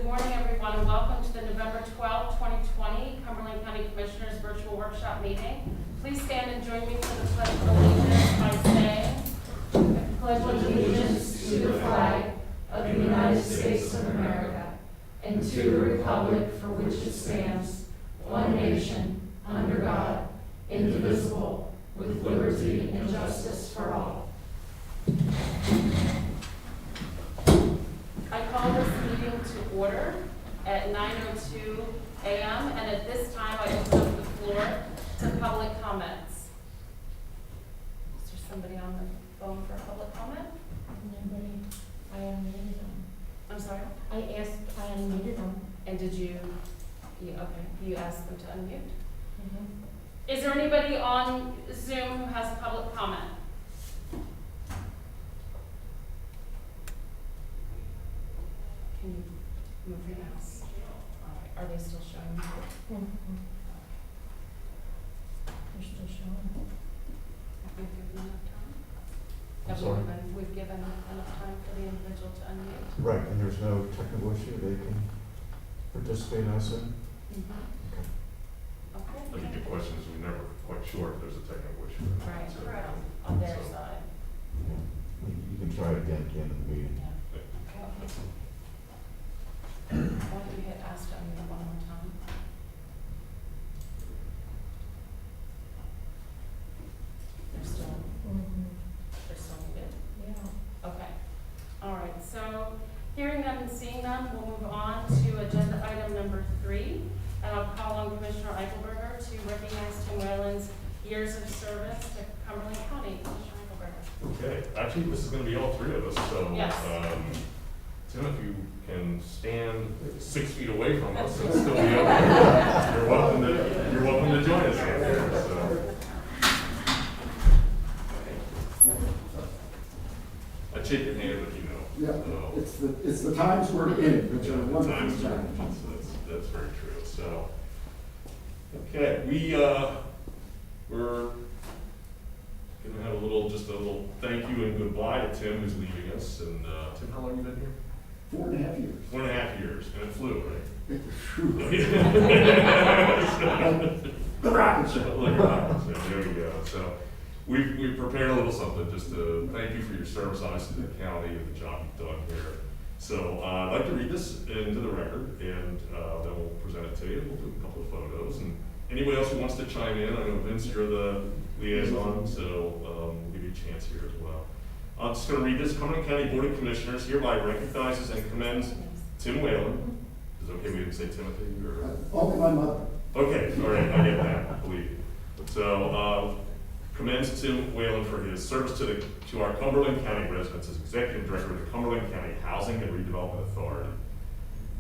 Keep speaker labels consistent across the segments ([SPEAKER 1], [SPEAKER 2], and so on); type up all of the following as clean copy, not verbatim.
[SPEAKER 1] morning, everyone, and welcome to the November 12, 2020 Cumberland County Commissioners Virtual Workshop Meeting. Please stand and join me for the Pledge of Allegiance by saying, I pledge allegiance to the flag of the United States of America and to the republic for which it stands, one nation, under God, indivisible, with liberty and justice for all. I call this meeting to order at 9:02 a.m. and at this time I open up the floor to public comments. Is there somebody on the phone for public comment?
[SPEAKER 2] Nobody. I unmuted them.
[SPEAKER 1] I'm sorry?
[SPEAKER 2] I unmuted them.
[SPEAKER 1] And did you asked them to unmute?
[SPEAKER 2] Mm-hmm.
[SPEAKER 1] Is there anybody on Zoom who has a public comment? Can you move your mouse? All right. Are they still showing you?
[SPEAKER 2] Mm-hmm. They're still showing.
[SPEAKER 1] Have we given enough time?
[SPEAKER 3] I'm sorry?
[SPEAKER 1] We've given enough time for the individual to unmute?
[SPEAKER 3] Right, and there's no technical issue, they can participate, I assume?
[SPEAKER 1] Mm-hmm.
[SPEAKER 3] Okay.
[SPEAKER 1] Okay.
[SPEAKER 4] I think the question is, we're never quite sure if there's a technical issue.
[SPEAKER 1] Right,
[SPEAKER 4] So,
[SPEAKER 1] on their
[SPEAKER 4] so-
[SPEAKER 1] side.
[SPEAKER 3] You can try it again at the end of the meeting.
[SPEAKER 1] Yeah. Why don't you hit ask to unmute one more time? They're still muted?
[SPEAKER 2] Yeah.
[SPEAKER 1] Okay. All right, so hearing them and seeing them, we'll move on to agenda item number 3. And I'll call on Commissioner Eichelberger to recognize Tim Whalen's years of service to Cumberland County. Commissioner Eichelberger.
[SPEAKER 4] Okay, actually, this is gonna be all three of us, so,
[SPEAKER 1] Yes.
[SPEAKER 4] Tim, if you can stand 6 feet away from us and still be able to, you're welcome to join us out there, so. I shake your hand, but you know.
[SPEAKER 5] Yeah,
[SPEAKER 4] So-
[SPEAKER 5] it's the times we're in, which are wonderful
[SPEAKER 4] Times are-
[SPEAKER 5] challenges.
[SPEAKER 4] That's very true, so. Okay, we're gonna have just a little thank you and goodbye to Tim, who's leaving us, and, Tim, how long you been here?
[SPEAKER 5] 4.5 years.
[SPEAKER 4] 1.5 years, and it flew, right?
[SPEAKER 5] Phew. The rocket ship.
[SPEAKER 4] So there we go. So we've prepared a little something just to thank you for your service, obviously, to the county and the job you've done here. So I'd like to read this into the record, and then we'll present it to you. We'll do a couple of photos, and anybody else who wants to chime in, I know Vince, you're the liaison, so we'll give you a chance here as well. I'm just going to read this. Cumberland County Board of Commissioners hereby recognizes and commends Tim Whalen. Is it okay we didn't say Timothy? Or?
[SPEAKER 5] Only my mother.
[SPEAKER 4] Okay, all right, I get that, believe you. So, commends Tim Whalen for his service to our Cumberland County residents as Executive Director of the Cumberland County Housing and Redevelopment Authority.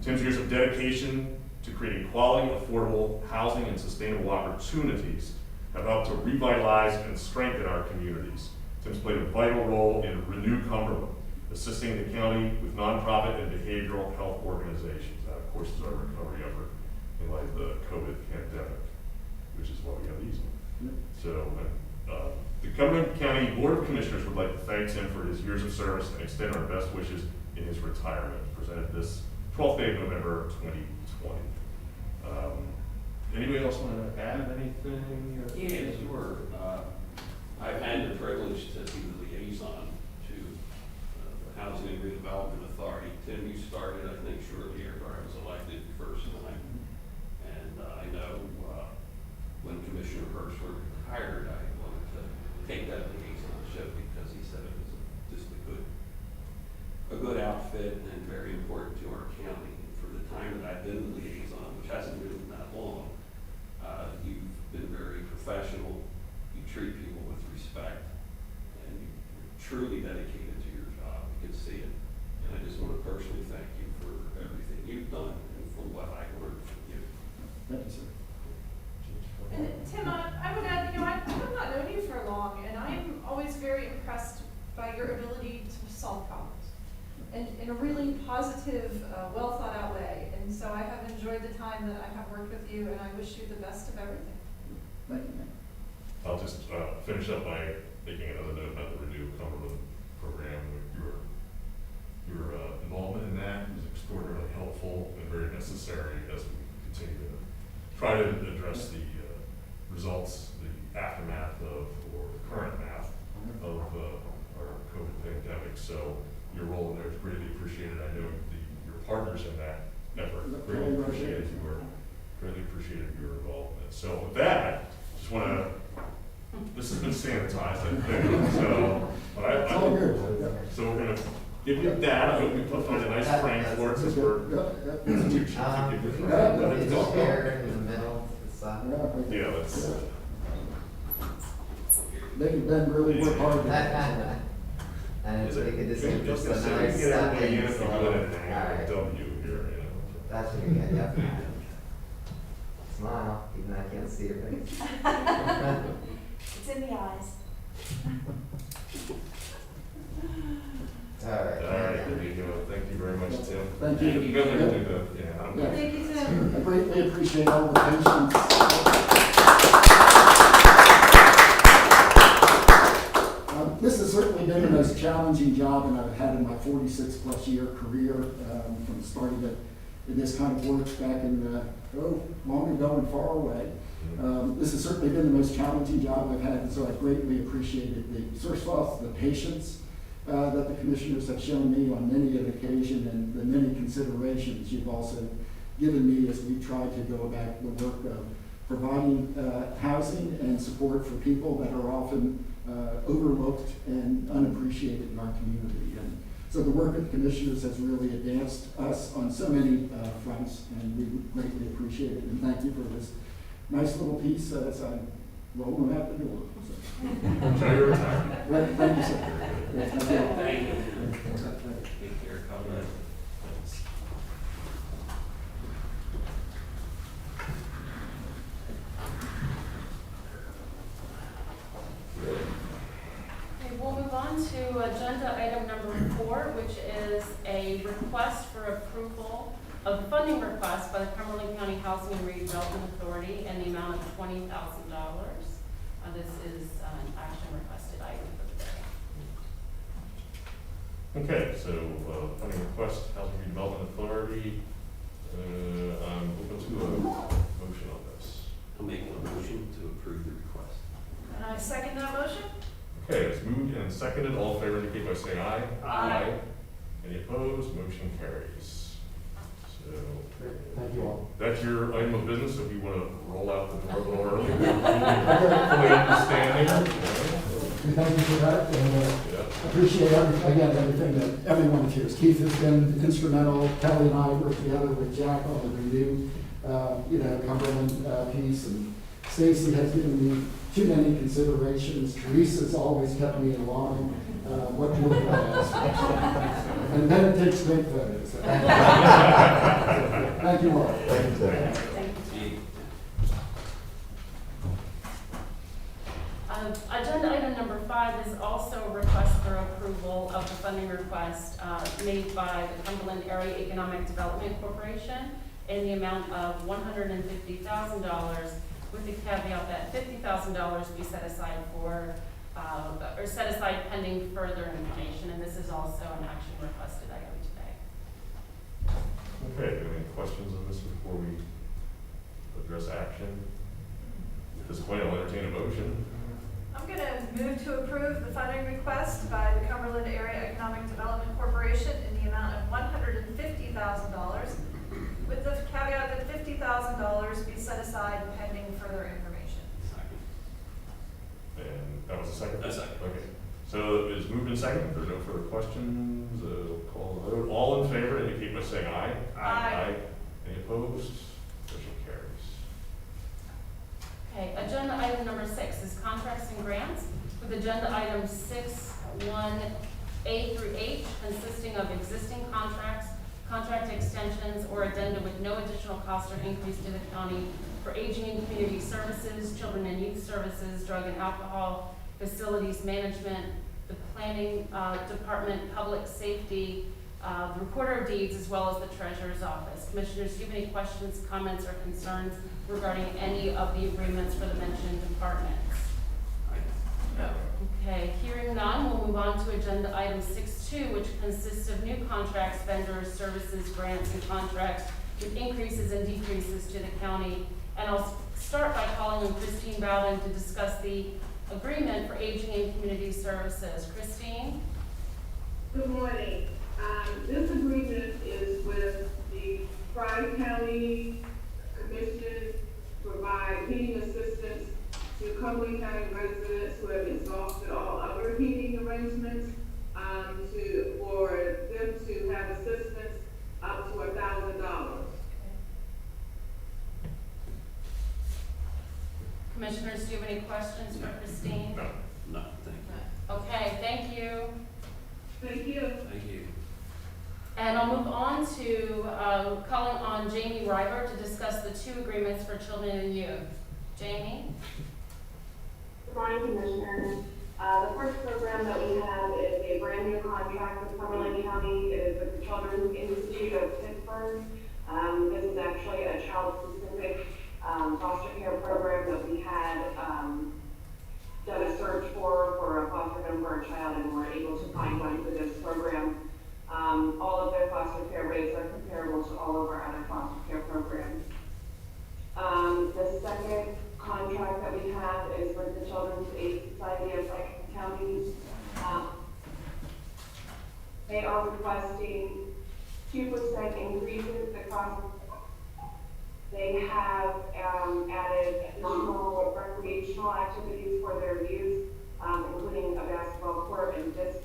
[SPEAKER 4] Tim's years of dedication to creating quality, affordable housing and sustainable opportunities have helped to revitalize and strengthen our communities. Tim's played a vital role in Renew Cumberland, assisting the county with nonprofit and behavioral health organizations. That, of course, is our recovery effort in light of the COVID pandemic, which is why we have these. So, the Cumberland County Board of Commissioners would like to thank Tim for his years of service and extend our best wishes in his retirement. Presented this 12th day of November 2020. Anybody else want to add anything?
[SPEAKER 6] Yeah, sure. I've had the privilege to be the liaison to the Housing and Redevelopment Authority. Tim, you started, I think, shortly after I was elected the first time. And I know when Commissioner Hirschler retired, I wanted to take that liaisonship because he said it was just a good outfit and very important to our county. And for the time that I've been the liaison, which hasn't really been that long, you've been very professional. You treat people with respect, and you're truly dedicated to your job. You can see it. And I just want to personally thank you for everything you've done and for what I learned from you.
[SPEAKER 5] Thank you, sir.
[SPEAKER 7] And Tim, I would add, I have not known you for long, and I'm always very impressed by your ability to solve problems, and in a really positive, well thought out way. And so I have enjoyed the time that I have worked with you, and I wish you the best of everything.
[SPEAKER 5] Thank you, ma'am.
[SPEAKER 4] I'll just finish up by making another note about the Renew Cumberland program. Your involvement in that was extraordinarily helpful and very necessary as we continue to try to address the results, the aftermath of, or the current math of our COVID pandemic. So your role in there is greatly appreciated. I know your partners in that effort greatly appreciated your involvement. So with that, just want to, this has been sanitized, I think. So, but
[SPEAKER 5] It's all good.
[SPEAKER 4] so we're going to give you that. I hope we can find a nice frame for it since we're too cheap to give you
[SPEAKER 5] Yeah.
[SPEAKER 4] frame. But it's all good.
[SPEAKER 8] Chair in the middle, it's,
[SPEAKER 4] Yeah, let's.
[SPEAKER 5] They can then really work hard.
[SPEAKER 8] and
[SPEAKER 4] Is
[SPEAKER 8] we
[SPEAKER 4] it?
[SPEAKER 8] could just
[SPEAKER 4] we
[SPEAKER 8] do
[SPEAKER 4] can
[SPEAKER 8] just a
[SPEAKER 4] just
[SPEAKER 8] nice
[SPEAKER 4] get everybody in if we
[SPEAKER 8] stepping
[SPEAKER 4] go
[SPEAKER 8] stone.
[SPEAKER 4] in and hang out
[SPEAKER 8] Alright,
[SPEAKER 4] with W here, you know.
[SPEAKER 8] that should be good, yep. Smile, even though I can't see your face.
[SPEAKER 9] It's in the eyes.
[SPEAKER 8] Alright.
[SPEAKER 4] There you go. Thank you very much, Tim.
[SPEAKER 5] Thank you.
[SPEAKER 4] You guys are do the, yeah, I'm
[SPEAKER 5] Yeah.
[SPEAKER 7] Thank you, Tim.
[SPEAKER 5] I greatly appreciate all the patience. This has certainly been the most challenging job that I've had in my 46-plus year career, from starting in this kind of work back in, long ago and far away. This has certainly been the most challenging job I've had, and so I greatly appreciated first of all, the patience that the commissioners have shown me on many an occasion, and the many considerations you've also given me as we tried to go about the work of providing housing and support for people that are often overlooked and unappreciated in our community. And so the work of the commissioners has really advanced us on so many fronts, and we greatly appreciate it. And thank you for this nice little piece as I roll them out the door.
[SPEAKER 4] Enjoy your retirement.
[SPEAKER 5] Well, thank you, sir. Yeah, thank you.
[SPEAKER 6] Thank you. Take care, Cumberland. Thanks.
[SPEAKER 1] Okay, we'll move on to agenda item number 4, which is a request for approval of the funding request by the Cumberland County Housing and Redevelopment Authority in the amount of $20,000. This is an action requested item for the day.
[SPEAKER 4] Okay, so, funding request, Housing Redevelopment Authority, I'm open to a motion on this.
[SPEAKER 6] I'll make a motion to approve the request.
[SPEAKER 7] And I second that motion.
[SPEAKER 4] Okay, it's moved and seconded. All in favor indicate by saying aye.
[SPEAKER 7] Aye.
[SPEAKER 4] Any opposed? Motion carries. So,
[SPEAKER 3] Thank you all.
[SPEAKER 4] that's your item of business. If you want to roll out the door a little early, fully understanding.
[SPEAKER 5] Thank you for that, and
[SPEAKER 4] Yeah.
[SPEAKER 5] appreciate everything that everyone here. Keith has been instrumental. Kelly and I worked together with Jack on the renew, Cumberland piece, and Stacy has given me too many considerations. Teresa's always kept me in line. What more can I ask? And then it takes great photos. Thank you all.
[SPEAKER 3] Thank you, Ted.
[SPEAKER 1] Thank you.
[SPEAKER 6] Gee,
[SPEAKER 1] Agenda item number 5 is also a request for approval of the funding request made by the Cumberland Area Economic Development Corporation in the amount of $150,000, with the caveat that $50,000 be set aside for, or set aside pending further information, and this is also an action requested item today.
[SPEAKER 4] Okay, any questions on this before we address action? At this point, I'll entertain a motion.
[SPEAKER 7] I'm going to move to approve the funding request by the Cumberland Area Economic Development Corporation in the amount of $150,000, with the caveat that $50,000 be set aside pending further information.
[SPEAKER 6] second.
[SPEAKER 4] And that was a second?
[SPEAKER 6] A second.
[SPEAKER 4] Okay, so it is moved and seconded. If there are no further questions, call the vote. All in favor indicate by saying aye.
[SPEAKER 7] Aye.
[SPEAKER 4] Any opposed? Motion carries.
[SPEAKER 1] Okay, agenda item number 6 is contracts and grants, with agenda items 6, 1A through H, consisting of existing contracts, contract extensions, or addenda with no additional cost or increase to the county for aging and community services, children and youth services, drug and alcohol, facilities management, the planning department, public safety, the recorder of deeds, as well as the treasurer's office. Commissioners, do you have any questions, comments, or concerns regarding any of the agreements for the mentioned departments? Okay, hearing none, we'll move on to agenda item 6.2, which consists of new contracts, vendors, services, grants, and contracts with increases and decreases to the county. And I'll start by calling on Christine Bowden to discuss the agreement for aging and community services. Christine?
[SPEAKER 10] Good morning. This agreement is with the Tri-County Commission to provide heating assistance to Cumberland County residents who have exhausted all other heating arrangements, for them to have assistance up to $1,000.
[SPEAKER 1] Commissioners, do you have any questions for Christine?
[SPEAKER 6] No, thank you.
[SPEAKER 1] Okay, thank you.
[SPEAKER 10] Thank you.
[SPEAKER 6] Thank you.
[SPEAKER 1] And I'll move on to calling on Jamie Ryber to discuss the two agreements for children and youth. Jamie?
[SPEAKER 11] Good morning, Commissioners. The first program that we have is a brand new contract with Cumberland County. It is with the Children's Institute of Pittsburgh. This is actually a child-specific foster care program that we had done a search for a foster home for a child, and we're able to find one for this program. All of their foster care rates are comparable to all of our other foster care programs. The second contract that we have is with the Children's Aid Society of Franklin County. They are requesting 2% increases across. They have added additional recreational activities for their youth, including a basketball court and disc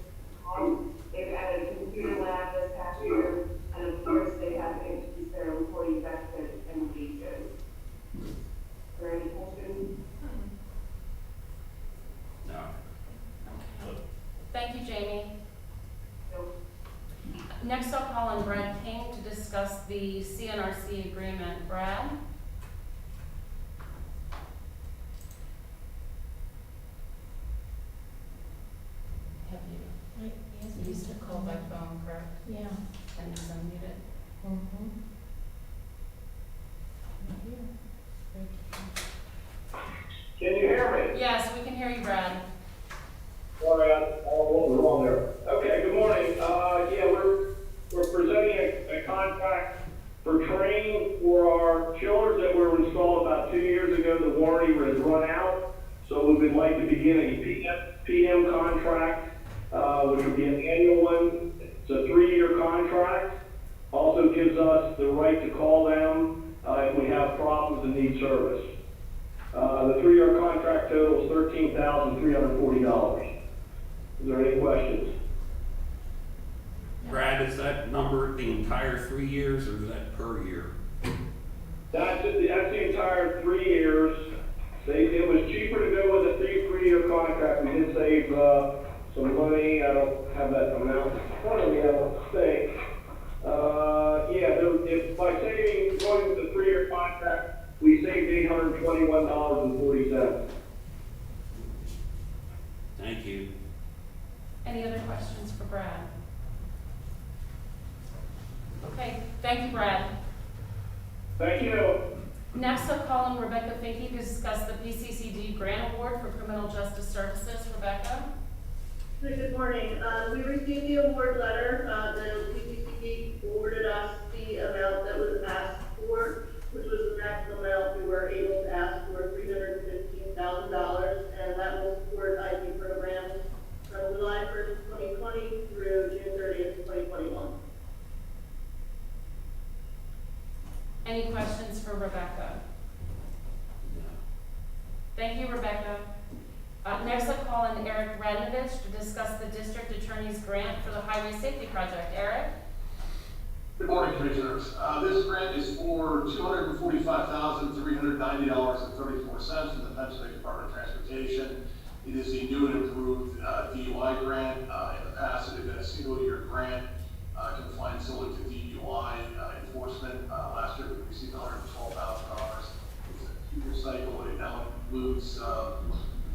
[SPEAKER 11] golf. They've added a computer lab this past year, and of course they have increased their employee benefits and wages. Is there any questions?
[SPEAKER 6] No.
[SPEAKER 1] Thank you, Jamie.
[SPEAKER 11] No.
[SPEAKER 1] Next, I'll call on Brad King to discuss the CNRC agreement. Brad? Have you?
[SPEAKER 2] Yes,
[SPEAKER 1] You used to call by phone, correct?
[SPEAKER 2] Yeah.
[SPEAKER 1] And he's unmuted.
[SPEAKER 2] Mm-hmm.
[SPEAKER 12] Can you hear me?
[SPEAKER 1] Yes, we can hear you, Brad.
[SPEAKER 12] Sorry, I don't know what was wrong there. Okay, good morning. Yeah, we're presenting a contract for training for our chillers that were installed about 2 years ago. The warranty was run out, so we would like to begin a PM contract, which would be an annual one. It's a 3-year contract. Also gives us the right to call them if we have problems and need service. The 3-year contract total is $13,340. Is there any questions?
[SPEAKER 6] Brad, is that number the entire 3 years or is that per year?
[SPEAKER 12] That's the entire 3 years. It was cheaper to go with a 3-year contract. We did save some money. I don't have that amount in front of me, I don't think. If by going with the 3-year contract, we saved $821.40.
[SPEAKER 6] Thank you.
[SPEAKER 1] Any other questions for Brad? Okay, thank you, Brad.
[SPEAKER 12] Thank you.
[SPEAKER 1] Next, I'll call on Rebecca Finke to discuss the PCCD grant award for criminal justice services. Rebecca?
[SPEAKER 10] Good morning. We received the award letter. The PCCD awarded us the amount that was asked for, which was the maximum amount we were able to ask for, $315,000, and that will support IT programs from July 1st, 2020 through June 30th, 2021.
[SPEAKER 1] Any questions for Rebecca?
[SPEAKER 6] No.
[SPEAKER 1] Thank you, Rebecca. Next, I'll call on Eric Radnovich to discuss the district attorney's grant for the highway safety project. Eric?
[SPEAKER 13] Good morning, Commissioners. This grant is for $245,390.34 from the Pennsylvania Department of Transportation. It is a new and improved DUI grant. In the past, it had been a single-year grant confined solely to DUI enforcement. Last year, we received $112,000. It's a 2-year cycle. It now includes,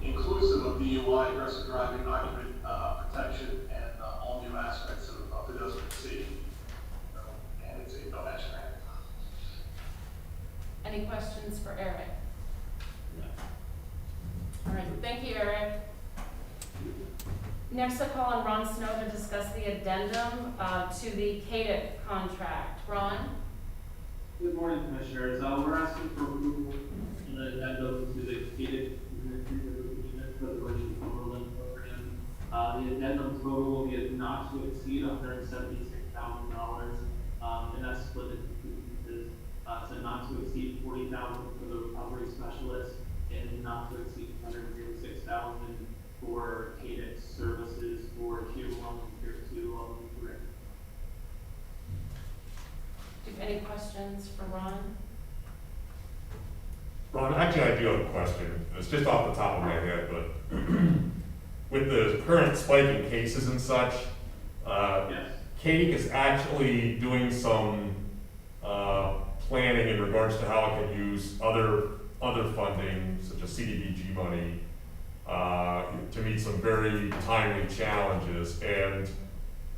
[SPEAKER 13] inclusive of DUI, aggressive driving, occupant protection, and all new aspects of pedestrian safety. And it's a no-match grant.
[SPEAKER 1] Any questions for Eric?
[SPEAKER 6] No.
[SPEAKER 1] All right, thank you, Eric. Next, I'll call on Ron Snow to discuss the addendum to the CADIC contract. Ron?
[SPEAKER 14] Good morning, Commissioners. We're asking for approval in the addendum to the CADIC agreement for the Virtual Cumberland program. The addendum total will be not to exceed $176,000, and that's split into two pieces. So not to exceed $40,000 for the recovery specialist, and not to exceed $136,000 for CADIC services for Tier 1 and Tier 2 of the grant.
[SPEAKER 1] Do you have any questions for Ron?
[SPEAKER 4] Ron, actually, I do have a question. It's just off the top of my head, but with the current spike in cases and such,
[SPEAKER 14] Yes.
[SPEAKER 4] CADIC is actually doing some planning in regards to how it can use other funding, such as CDBG money, to meet some very timely challenges. And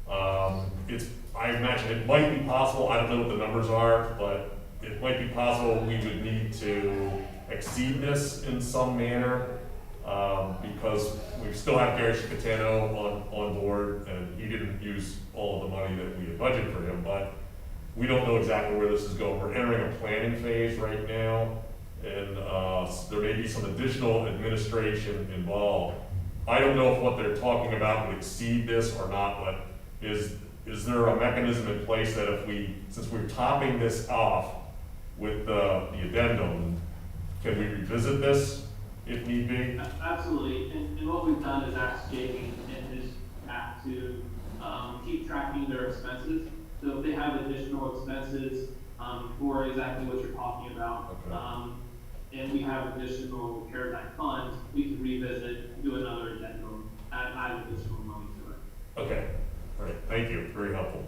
[SPEAKER 4] I imagine it might be possible, I don't know what the numbers are, but it might be possible we would need to exceed this in some manner, because we still have Gary Chicatano on board, and he didn't use all of the money that we had budgeted for him, but we don't know exactly where this is going. We're entering a planning phase right now, and there may be some additional administration involved. I don't know if what they're talking about would exceed this or not, but is there a mechanism in place that since we're topping this off with the addendum, can we revisit this if need be?
[SPEAKER 14] Absolutely, and what we've done is asked Jamie and his staff to keep tracking their expenses. So if they have additional expenses for exactly what you're talking about,
[SPEAKER 4] Okay.
[SPEAKER 14] And we have additional paradigm funds, we can revisit, do another addendum, add additional money to it.
[SPEAKER 4] Okay, all right, thank you, very helpful.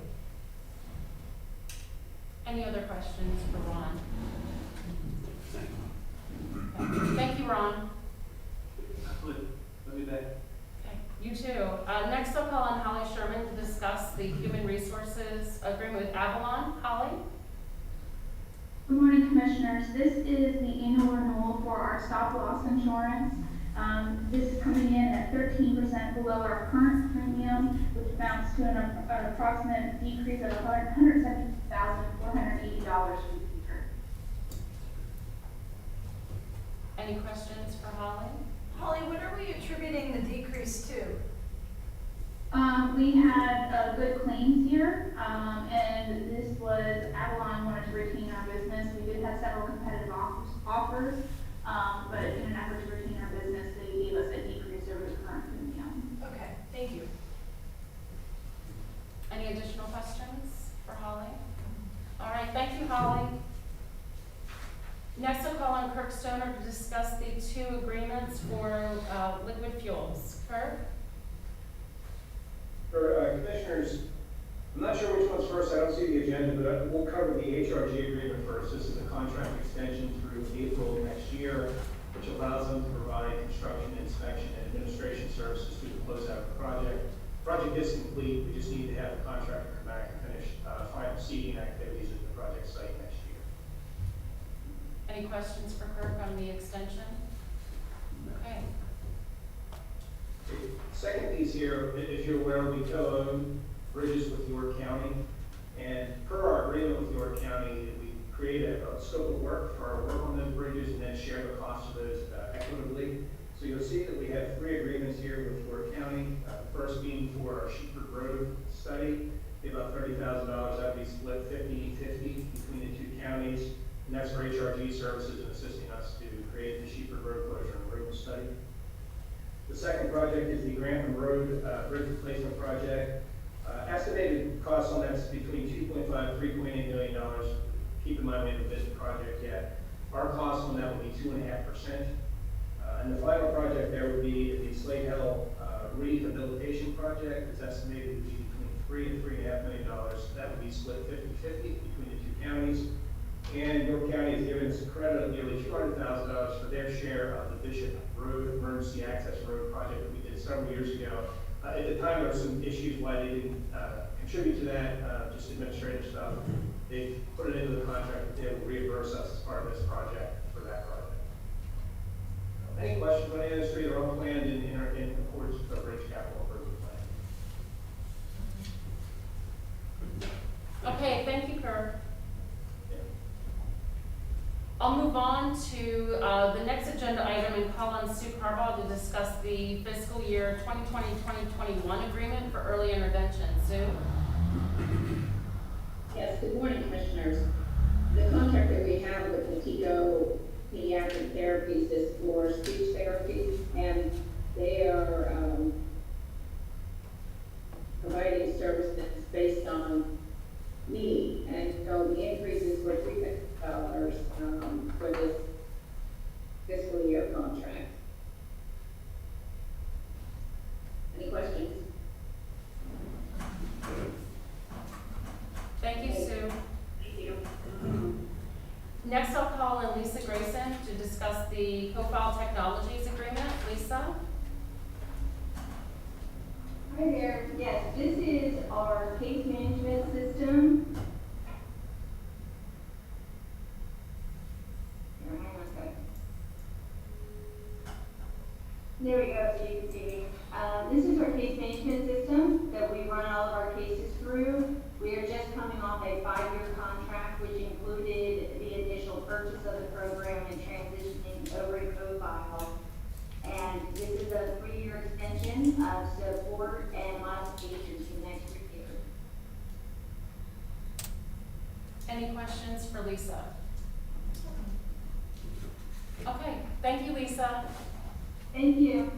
[SPEAKER 1] Any other questions for Ron? Okay. Thank you, Ron.
[SPEAKER 14] Absolutely. Have a good day.
[SPEAKER 1] Okay, you too. Next, I'll call on Holly Sherman to discuss the human resources agreement with Avalon. Holly?
[SPEAKER 11] Good morning, Commissioners. This is the annual renewal for our stop loss insurance. This is coming in at 13% below our current premium, which amounts to an approximate decrease of $170,480 for the year.
[SPEAKER 1] Any questions for Holly?
[SPEAKER 7] Holly, what are we attributing the decrease to?
[SPEAKER 11] We had good claims year, and this was, Avalon wanted to retain our business. We did have several competitive offers, but in an effort to retain our business, they gave us a decrease over the current premium.
[SPEAKER 7] Okay, thank you.
[SPEAKER 1] Any additional questions for Holly? All right, thank you, Holly. Next, I'll call on Kirk Stoner to discuss the two agreements for liquid fuels. Kirk?
[SPEAKER 15] For Commissioners, I'm not sure which one's first, I don't see the agenda, but we'll cover the HRG agreement first. This is a contract extension through April of next year, which allows them to provide construction, inspection, and administration services through the closeout of the project. The project is complete, we just need to have the contractor come back and finish final seeding activities at the project site next year.
[SPEAKER 1] Any questions for Kirk on the extension? Okay.
[SPEAKER 15] Second piece here, if you're aware, we co-own bridges with York County, and per our agreement with York County, we create a scope of work for our work on those bridges and then share the cost of those equitably. So you'll see that we have 3 agreements here with York County. The first being for our Sheepford Road study, about $30,000. That would be split 50-50 between the 2 counties, and that's for HRG services and assisting us to create the Sheepford Road closure and improvement study. The second project is the Grantham Road Bridge Replacement Project. Estimated cost on that is between $2.5 and $3.8 million. Keep in mind we haven't bid the project yet. Our cost on that will be 2.5%. And the final project there would be the Slate Hill Rehabilitation Project. It's estimated to be between $3 and $3.5 million. That would be split 50-50 between the 2 counties. And York County has given us a credit of nearly $200,000 for their share of the Bishop Road Emergency Access Road project that we did several years ago. At the time, there were some issues why they didn't contribute to that, just administrative stuff. They put it into the contract that they will reimburse us as part of this project for that project. Any questions on any of this? They're all planned in accordance with the bridge capital improvement plan.
[SPEAKER 1] on to the next agenda item and call on Sue Carval to discuss the fiscal year 2020-2021 agreement for early intervention. Sue?
[SPEAKER 11] Yes, good morning, Commissioners. The contract that we have with the TICO Pediatric Therapies is for speech therapy, and they are providing services based on need. And so the increases were $3,000 for this fiscal year contract. Any questions?
[SPEAKER 1] Thank you, Sue.
[SPEAKER 11] Thank you.
[SPEAKER 1] Next, I'll call on Lisa Grayson to discuss the Profile Technologies agreement. Lisa?
[SPEAKER 11] Hi there. Yes, this is our case management system. Here, hang on a second. There we go, so you can see me. This is our case management system that we run all of our cases through. We are just coming off a 5-year contract, which included the initial purchase of the program and transitioning over to Profile. And this is a 3-year extension of support and modifications for the next 3 years.
[SPEAKER 1] Any questions for Lisa? Okay, thank you, Lisa.
[SPEAKER 11] Thank you.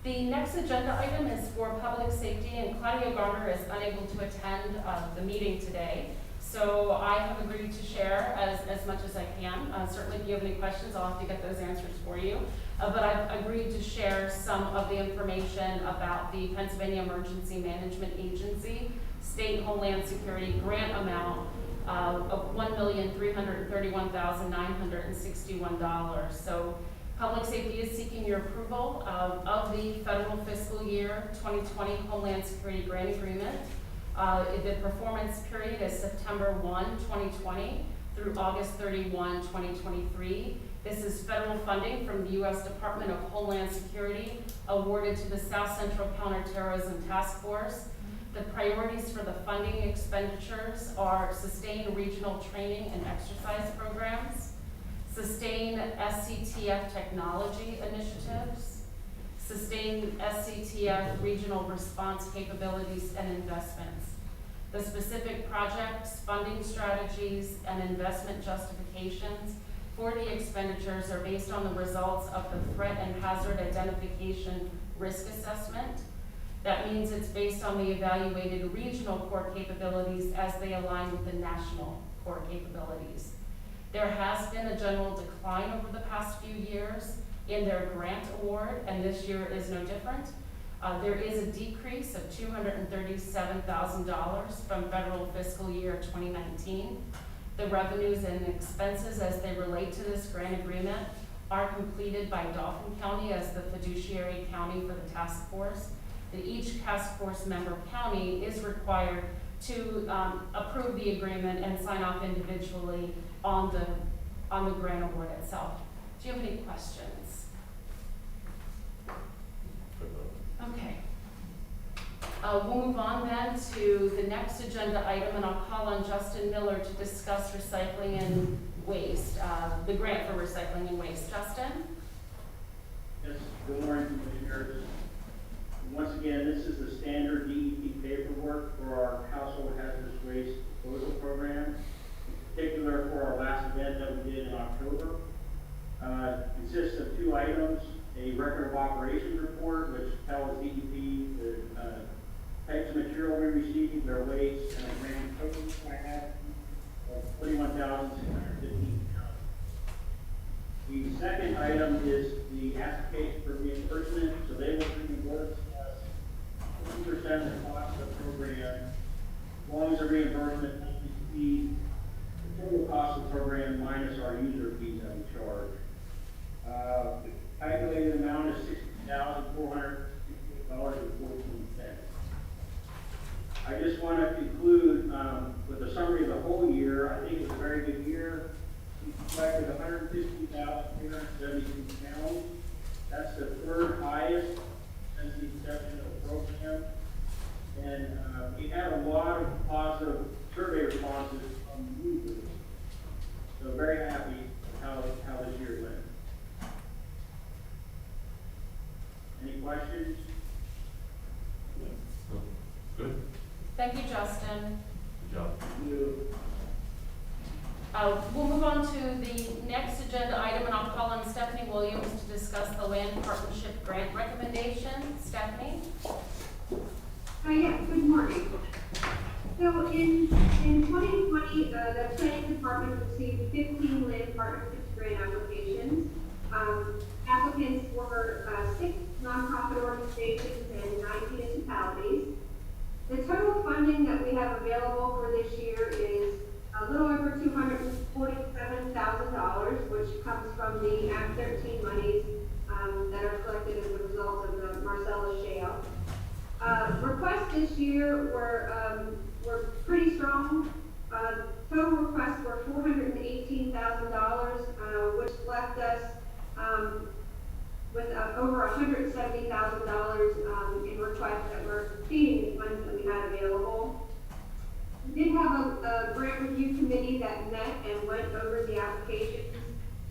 [SPEAKER 1] The next agenda item is for public safety, and Claudia Garner is unable to attend the meeting today. So I have agreed to share as much as I can. Certainly if you have any questions, I'll have to get those answers for you. But I've agreed to share some of the information about the Pennsylvania Emergency Management Agency State Homeland Security grant amount of $1,331,961. So Public Safety is seeking your approval of the federal fiscal year 2020 Homeland Security Grant Agreement. The performance period is September 1, 2020 through August 31, 2023. This is federal funding from the U.S. Department of Homeland Security awarded to the South Central Counterterrorism Task Force. The priorities for the funding expenditures are sustained regional training and exercise programs, sustain SCTF technology initiatives, sustain SCTF regional response capabilities and investments. The specific projects, funding strategies, and investment justifications for the expenditures are based on the results of the threat and hazard identification risk assessment. That means it's based on the evaluated regional core capabilities as they align with the national core capabilities. There has been a general decline over the past few years in their grant award, and this year is no different. There is a decrease of $237,000 from federal fiscal year 2019. The revenues and expenses as they relate to this grant agreement are completed by Dauphin County as the fiduciary county for the task force. Each task force member county is required to approve the agreement and sign off individually on the grant award itself. Do you have any questions? Okay. We'll move on then to the next agenda item, and I'll call on Justin Miller to discuss recycling and waste, the grant for recycling and waste. Justin?
[SPEAKER 15] Yes, good morning, Commissioners. Once again, this is the standard DEP paperwork for our household hazardous waste disposal program, in particular for our last event that we did in October. Consists of 2 items, a record of operations report, which tells DEP the types of material we received, their waste, and a grand total I have of 41,615 pounds. The second item is the application for reimbursement, so they will reimburse us 50% of the cost of the program, as long as the reimbursement exceeds the total cost of the program minus our user fees that we charge. The calculated amount is $60,468.14. I just want to conclude with a summary of the whole year. I think it was a very good year. We collected 150,372 pounds. That's the 3rd highest since the inception of the program. And we had a lot of positive survey responses from users. So very happy with how
[SPEAKER 1] Thank you, Justin.
[SPEAKER 4] Good job.
[SPEAKER 1] We'll move on to the next agenda item, and I'll call on Stephanie Williams to discuss the land partnership grant recommendation. Stephanie?
[SPEAKER 11] Yes, good morning. So in 2020, the planning department received 15 land partnerships grant applications. Applicants were 6 nonprofit organizations and 9 municipalities. The total funding that we have available for this year is a little over $247,000, which comes from the Act 13 monies that are collected as a result of the Marcellus Shale. Requests this year were pretty strong. Total requests were $418,000, which left us with over $170,000 in requests that were exceeding the funds that we had available. We did have a grant review committee that met and went over the applications.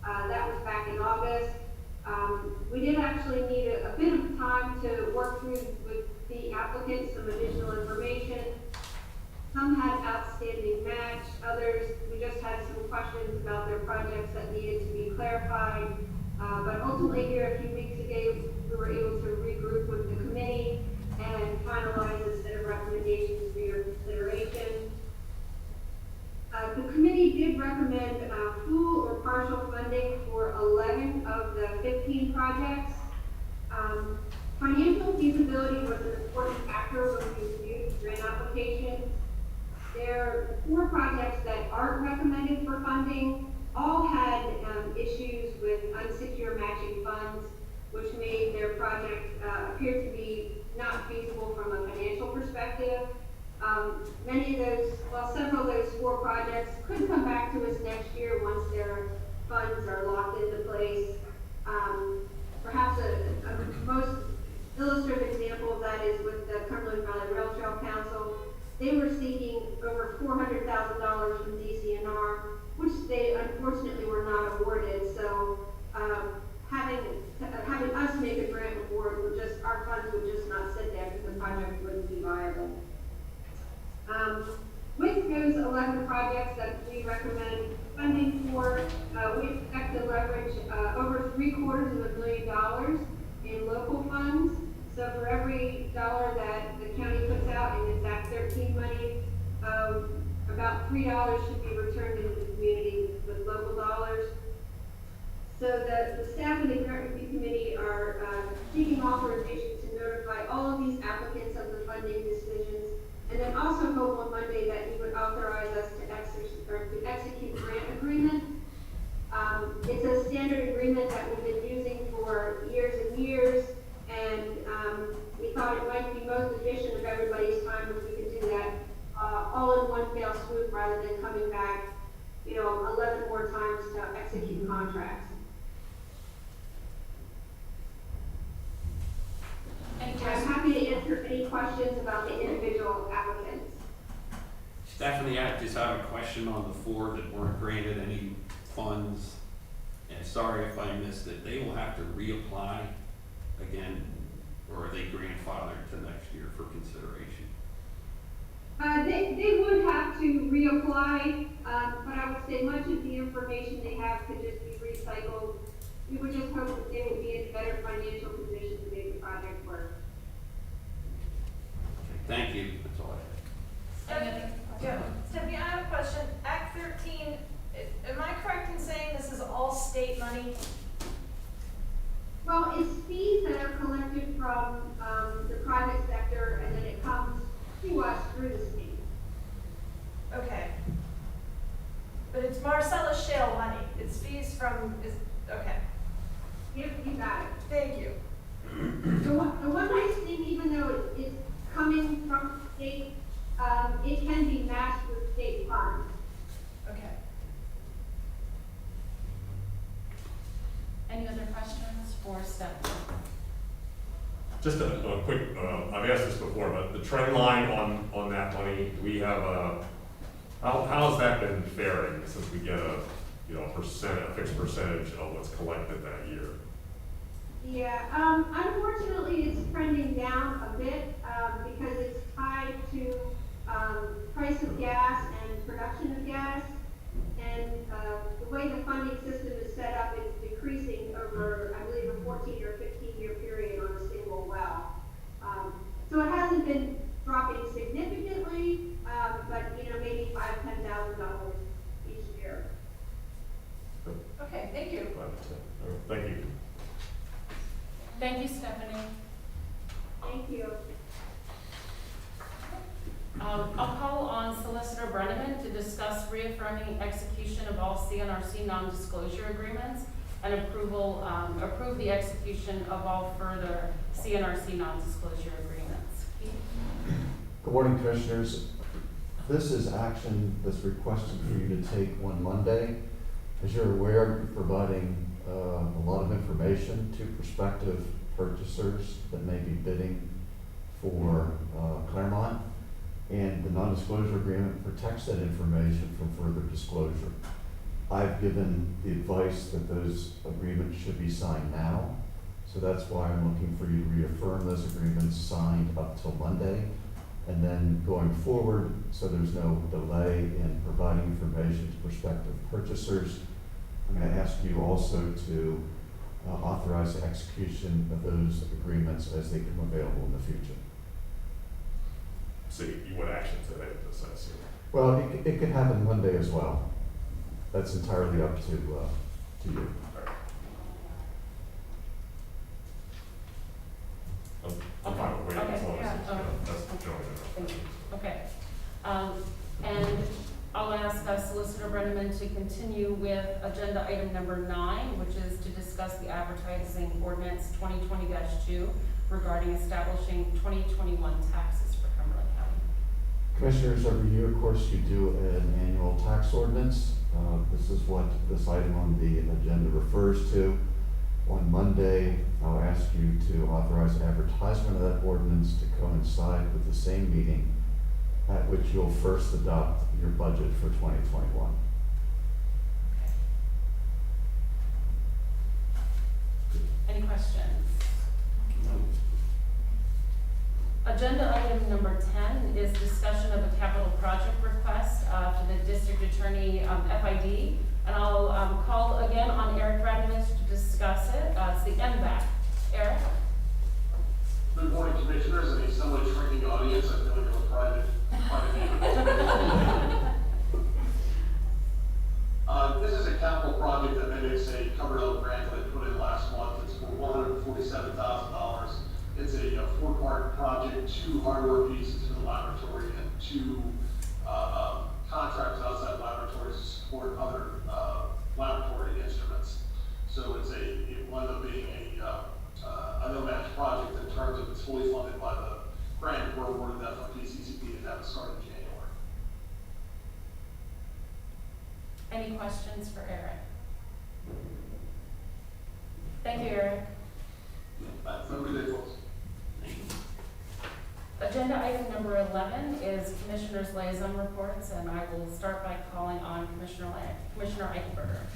[SPEAKER 11] That was back in August. We did actually need a bit of time to work through with the applicants some additional information. Some had outstanding match, others, we just had some questions about their projects that needed to be clarified. But ultimately here a few weeks ago, we were able to regroup with the committee and finalize a set of recommendations for your consideration. The committee did recommend full or partial funding for 11 of the 15 projects. Financial feasibility was an important factor when we reviewed the grant application. There are 4 projects that aren't recommended for funding. All had issues with unsecured matching funds, which made their project appear to be not feasible from a financial perspective. Many of those, well, several of those 4 projects could come back to us next year once their funds are locked into place. Perhaps a most illustrative example of that is with the Cumberland Valley Rail Trail Council. They were seeking over $400,000 from DCNR, which they unfortunately were not awarded. So having us make a grant award would just, our funds would just not sit there because the project wouldn't be viable. With those 11 projects that we recommend funding for, we expect to leverage over $750 million in local funds. So for every dollar that the county puts out in its Act 13 money, about $3 should be returned into the community with local dollars. So the staff and the grant review committee are seeking authorization to notify all of these applicants of the funding decisions, and then also hope on Monday that you would authorize us to execute grant agreement. It's a standard agreement that we've been using for years and years, and we thought it might be most efficient of everybody's time if we could do that all in one fell swoop rather than coming back, 11 more times to execute contracts. I'm happy to answer any questions about the individual applicants.
[SPEAKER 6] Stephanie, I just have a question on the 4 that weren't granted any funds. And sorry if I missed it. They will have to reapply again, or are they grandfathered to next year for consideration?
[SPEAKER 11] They would have to reapply, but I would say much of the information they have could just be recycled. We would just hope that they would be in a better financial position to make the project work.
[SPEAKER 6] Okay, thank you. That's all I have.
[SPEAKER 7] Stephanie, I have a question. Act 13, am I correct in saying this is all state money?
[SPEAKER 11] Well, it's fees that are collected from the private sector, and then it comes to us through the state.
[SPEAKER 7] Okay. But it's Marcellus Shale money. It's fees from, okay.
[SPEAKER 11] You got it.
[SPEAKER 7] Thank you.
[SPEAKER 11] The one nice thing, even though it's coming from the state, it can be matched with state funds.
[SPEAKER 7] Okay.
[SPEAKER 1] Any other questions for Stephanie?
[SPEAKER 4] Just a quick, I've asked this before, but the trend line on that money, do we have how has that been faring since we get a fixed percentage of what's collected that year?
[SPEAKER 11] Yeah, unfortunately, it's trending down a bit because it's tied to price of gas and production of gas. And the way the funding system is set up, it's decreasing over, I believe, a 14 or 15-year period on a single well. So it hasn't been dropping significantly, but maybe $5,000 to $10,000 each year.
[SPEAKER 7] Okay, thank you.
[SPEAKER 4] Thank you.
[SPEAKER 1] Thank you, Stephanie.
[SPEAKER 11] Thank you.
[SPEAKER 1] I'll call on Solicitor Brenneman to discuss reaffirming execution of all CNRC non-disclosure agreements and approve the execution of all further CNRC non-disclosure agreements. Keith?
[SPEAKER 3] Good morning, Commissioners. This is action that's requested for you to take on Monday. As you're aware, we're providing a lot of information to prospective purchasers that may be bidding for Claremont. And the non-disclosure agreement protects that information from further disclosure. I've given the advice that those agreements should be signed now. So that's why I'm looking for you to reaffirm those agreements signed up till Monday. And then going forward, so there's no delay in providing information to prospective purchasers, I'm going to ask you also to authorize the execution of those agreements as they come available in the future.
[SPEAKER 4] So what actions that I have to assess here?
[SPEAKER 3] Well, it could happen Monday as well. That's entirely up to you.
[SPEAKER 4] I'm fine with waiting as long as it's, that's generally
[SPEAKER 1] Thank you. Okay. And I'll ask Solicitor Brenneman to continue with agenda item number 9, which is to discuss the advertising ordinance 2020-2 regarding establishing 2021 taxes for Cumberland County.
[SPEAKER 3] Commissioners, every year, of course, you do an annual tax ordinance. This is what this item on the agenda refers to. On Monday, I'll ask you to authorize advertisement of that ordinance to coincide with the same meeting at which you'll first adopt your budget for 2021.
[SPEAKER 1] Any questions? Agenda item number 10 is discussion of a capital project request for the district attorney FID. And I'll call again on Eric Radovich to discuss it. It's the MVAC. Eric?
[SPEAKER 13] Good morning, Commissioners, and a somewhat shrinking audience. I feel like I'm a private This is a capital project that mimics a Cumberland grant that I put in last month. It's for $147,000. It's a 4-part project, 2 hardware pieces for the laboratory and 2 contracts outside laboratories to support other laboratory instruments. So it's it wound up being a no-match project in terms of it's fully funded by the grant we're awarded that from PCCP and that was started in January.
[SPEAKER 1] Any questions for Eric? Thank you, Eric.
[SPEAKER 13] That's no ridiculous.
[SPEAKER 1] Agenda item number 11 is Commissioner's Liaison Reports, and I will start by calling on Commissioner Eichenberger.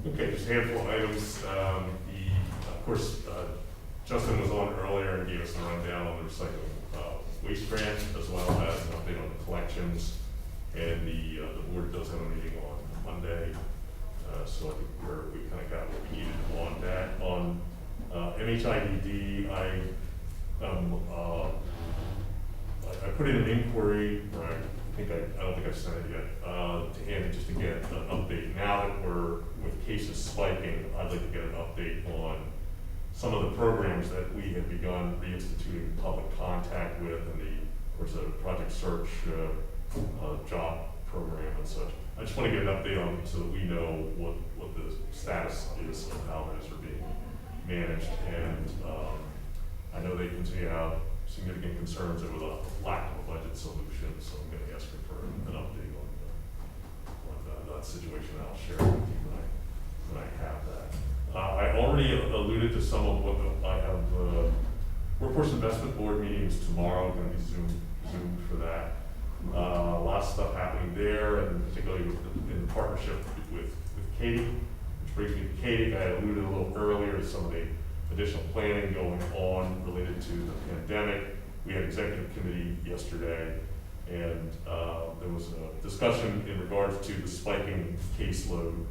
[SPEAKER 4] Okay, just a handful of items. Of course, Justin was on earlier and gave us a rundown on the recycling waste grant, as well as an update on the collections. And the board does have a meeting on Monday, so I think we kind of got what we needed on that. On MHIDD, I put in an inquiry, or I don't think I've sent it yet, to Andy just to get an update. Now that we're with cases spiking, I'd like to get an update on some of the programs that we have begun reinstituting public contact with, and of course, the Project Search job program and such. I just want to get an update on so that we know what the status is of how those are being managed. And I know they continue to have significant concerns over the lack of a budget solution, so I'm going to ask her for an update on that situation. I'll share it with you when I have that. I already alluded to some of what I have. Workforce Investment Board meetings tomorrow, going to be zoomed for that. A lot of stuff happening there, and particularly in partnership with Katie, which brings me to Katie. I alluded a little earlier to some of the additional planning going on related to the pandemic. We had executive committee yesterday, And there was a discussion in regards to the spiking caseload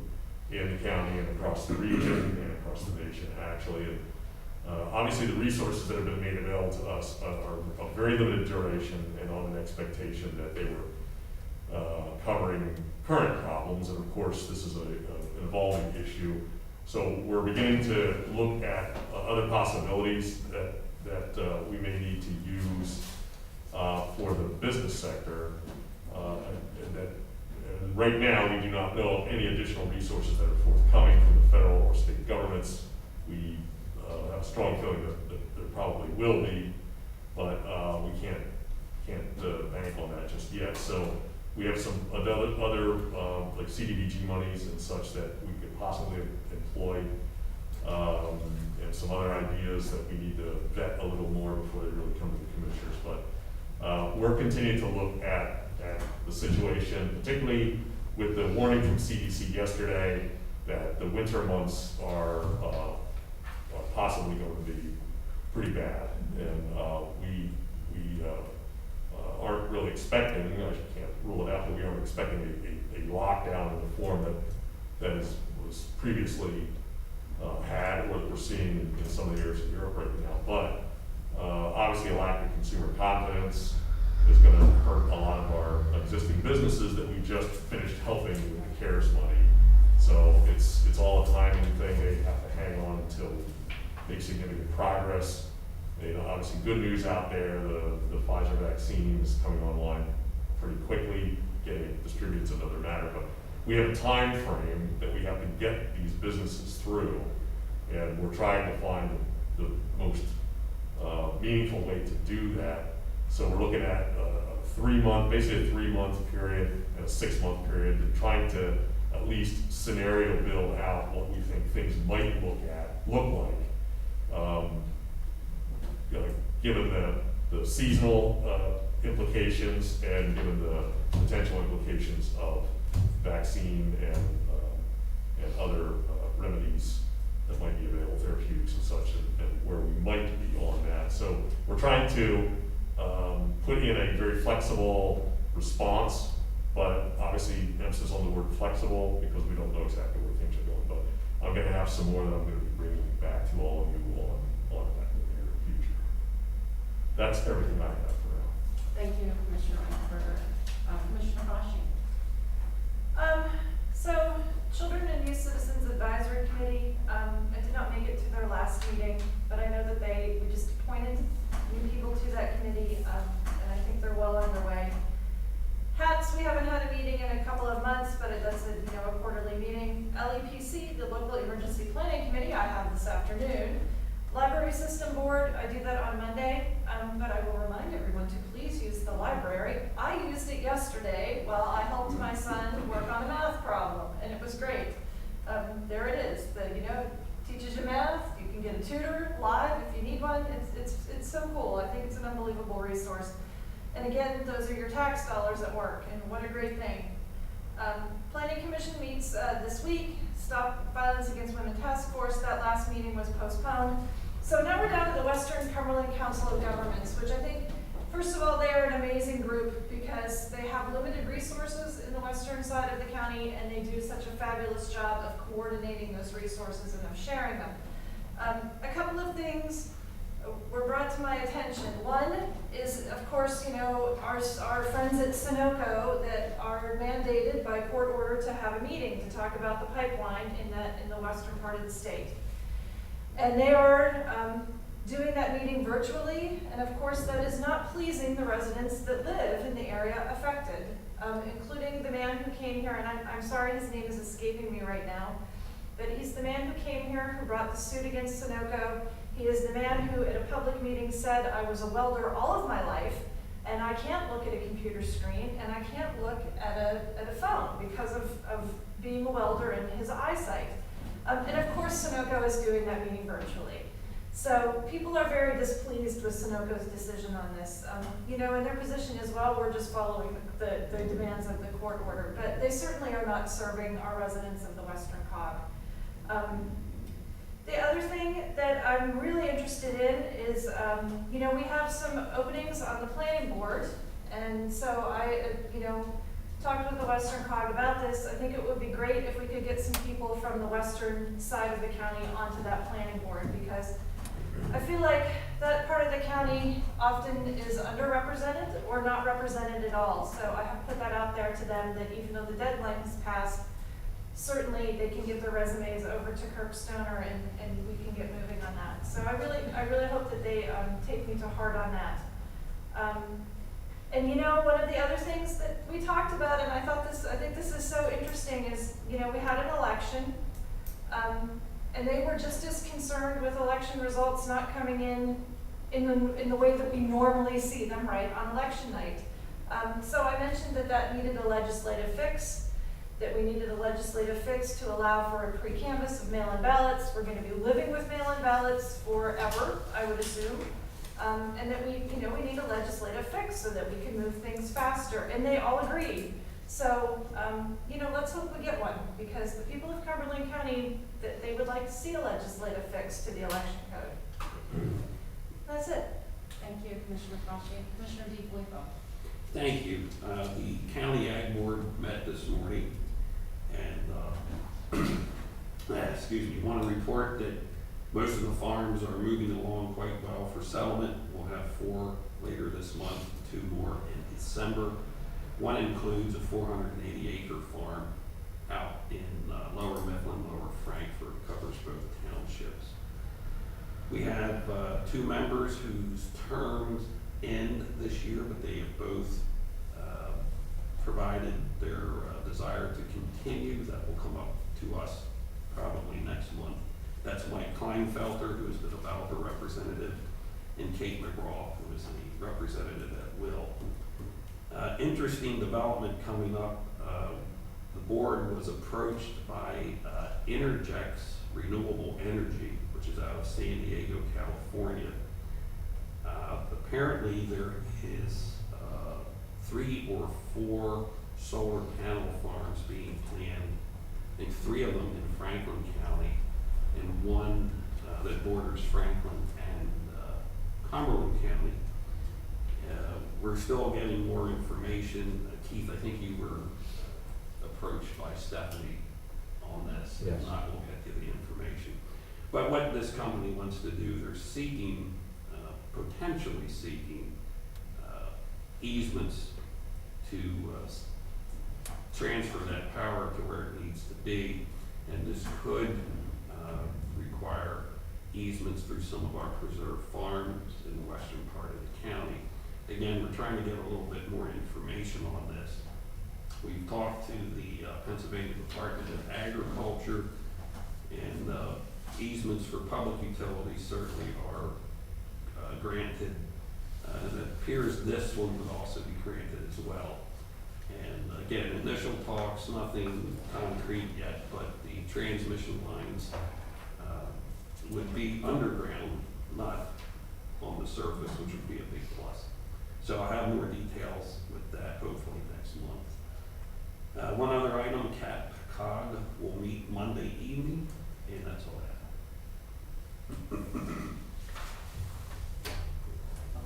[SPEAKER 4] in the county and across the region and across the nation, actually. And obviously, the resources that have been made available to us are of very limited duration and on an expectation that they were covering current problems. And of course, this is an evolving issue. So we're beginning to look at other possibilities that we may need to use for the business sector. And right now, we do not know of any additional resources that are forthcoming from the federal or state governments. We have a strong feeling that there probably will be, but we can't bank on that just yet. So we have some other like CDBG monies and such that we could possibly employ, and some other ideas that we need to vet a little more before they really come to the commissioners. But we're continuing to look at the situation, particularly with the warning from CDC yesterday that the winter months are possibly going to be pretty bad. And we aren't really expecting, I can't rule it out, but we aren't expecting a lockdown in the form that was previously had, or that we're seeing in some of the areas of Europe right now. But obviously a lack of consumer confidence is going to hurt a lot of our existing businesses that we just finished helping with the CARES money. So it's all a timing thing. They have to hang on until we make significant progress. You know, obviously good news out there. The Pfizer vaccine is coming online pretty quickly. Getting it distributed is another matter, but we have a time frame that we have to get these businesses through, and we're trying to find the most meaningful way to do that. So we're looking at basically a 3-month period and a 6-month period, and trying to at least scenario build out what we think things might look like. Given the seasonal implications and given the potential implications of vaccine and other remedies that might be available, therapeutics and such, and where we might be on that. So we're trying to put in a very flexible response, but obviously emphasis on the word flexible because we don't know exactly where things are going. But I'm going to have some more that I'm going to be bringing back to all of you on that in the near future. That's everything I have for now.
[SPEAKER 1] Thank you, Commissioner Weinberger. Commissioner Hashi.
[SPEAKER 7] So, Children and Youth Citizens Advisory Committee, I did not make it to their last meeting, but I know that we just appointed new people to that committee, and I think they're well on their way. HATS, we haven't had a meeting in a couple of months, but it does a quarterly meeting. LEPC, the Local Emergency Planning Committee, I have this afternoon. Library System Board, I do that on Monday, but I will remind everyone to please use the library. I used it yesterday while I helped my son work on a math problem, and it was great. There it is. Teaches you math. You can get a tutor live if you need one. It's so cool. I think it's an unbelievable resource. And again, those are your tax dollars at work, and what a great thing. Planning Commission meets this week. Stop Violence Against Women Task Force. That last meeting was postponed. So now we're down to the Western Cumberland Council of Governments, which I think, first of all, they are an amazing group because they have limited resources in the western side of the county, and they do such a fabulous job of coordinating those resources and of sharing them. A couple of things were brought to my attention. One is, of course, our friends at Sunoco that are mandated by court order to have a meeting to talk about the pipeline in the western part of the state. And they are doing that meeting virtually, and of course that is not pleasing the residents that live in the area affected, including the man who came here, and I'm sorry his name is escaping me right now, but he's the man who came here who brought the suit against Sunoco. He is the man who at a public meeting said, I was a welder all of my life, and I can't look at a computer screen, and I can't look at a phone because of being a welder and his eyesight. And of course Sunoco is doing that meeting virtually. So people are very displeased with Sunoco's decision on this. And their position is, well, we're just following the demands of the court order, but they certainly are not serving our residents of the Western Cog. The other thing that I'm really interested in is, we have some openings on the planning board, And so I, talked with the Western Cog about this. I think it would be great if we could get some people from the western side of the county onto that planning board, because I feel like that part of the county often is underrepresented or not represented at all. So I have put that out there to them, that even though the deadline has passed, certainly they can get their resumes over to Kirk Stoner and we can get moving on that. So I really hope that they take me to heart on that. And one of the other things that we talked about, and I think this is so interesting, is, we had an election, and they were just as concerned with election results not coming in the way that we normally see them, right, on election night. So I mentioned that needed a legislative fix, that we needed a legislative fix to allow for a pre-canvass of mail-in ballots. We're gonna be living with mail-in ballots forever, I would assume. And that we need a legislative fix so that we can move things faster, and they all agreed. So, let's hope we get one, because the people of Cumberland County, that they would like to see a legislative fix to the election code. That's it.
[SPEAKER 1] Thank you, Commissioner Coffey. Commissioner DeFilippo.
[SPEAKER 6] Thank you. The County Ag Board met this morning, and, want to report that most of the farms are moving along quite well for settlement. We'll have 4 later this month, 2 more in December. One includes a 480-acre farm out in Lower Mifflin, Lower Frankfort, covers both townships. We have 2 members whose terms end this year, but they have both provided their desire to continue. That will come up to us probably next month. That's Mike Kleinfelter, who is the developer representative, and Kate McGraw, who is the representative at will. Interesting development coming up. The board was approached by Interjex Renewable Energy, which is out of San Diego, California. Apparently there is 3 or 4 solar panel farms being planned. I think 3 of them in Franklin County, and 1 that borders Franklin and Cumberland County. We're still getting more information. Keith, I think you were approached by Stephanie on this.
[SPEAKER 3] Yes.
[SPEAKER 6] If not, we'll get you the information. But what this company wants to do, they're seeking, potentially seeking easements to transfer that power to where it needs to be. And this could require easements through some of our preserved farms in the western part of the county. Again, we're trying to get a little bit more information on this. We've talked to the Pennsylvania Department of Agriculture, and easements for public utilities certainly are granted. And it appears this one would also be granted as well. And again, initial talks, nothing concrete yet, but the transmission lines would be underground, not on the surface, which would be a big plus. So I'll have more details with that hopefully next month. One other item, COG will meet Monday evening, and that's all I have.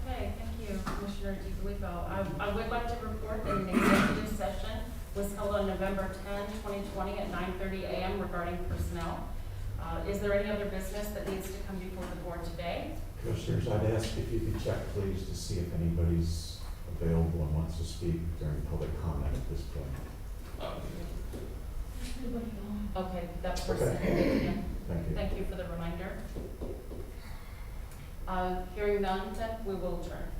[SPEAKER 1] Okay, thank you, Commissioner DeFilippo. I would like to report that an executive session was held on November 10, 2020 at 9:30 a.m. regarding personnel. Is there any other business that needs to come before the board today?
[SPEAKER 3] Commissioners, I'd ask if you could check, please, to see if anybody's available and wants to speak during public comment at this point.
[SPEAKER 1] Okay, that person.
[SPEAKER 3] Okay. Thank you.
[SPEAKER 1] Thank you for the reminder. Hearing none, then we will adjourn.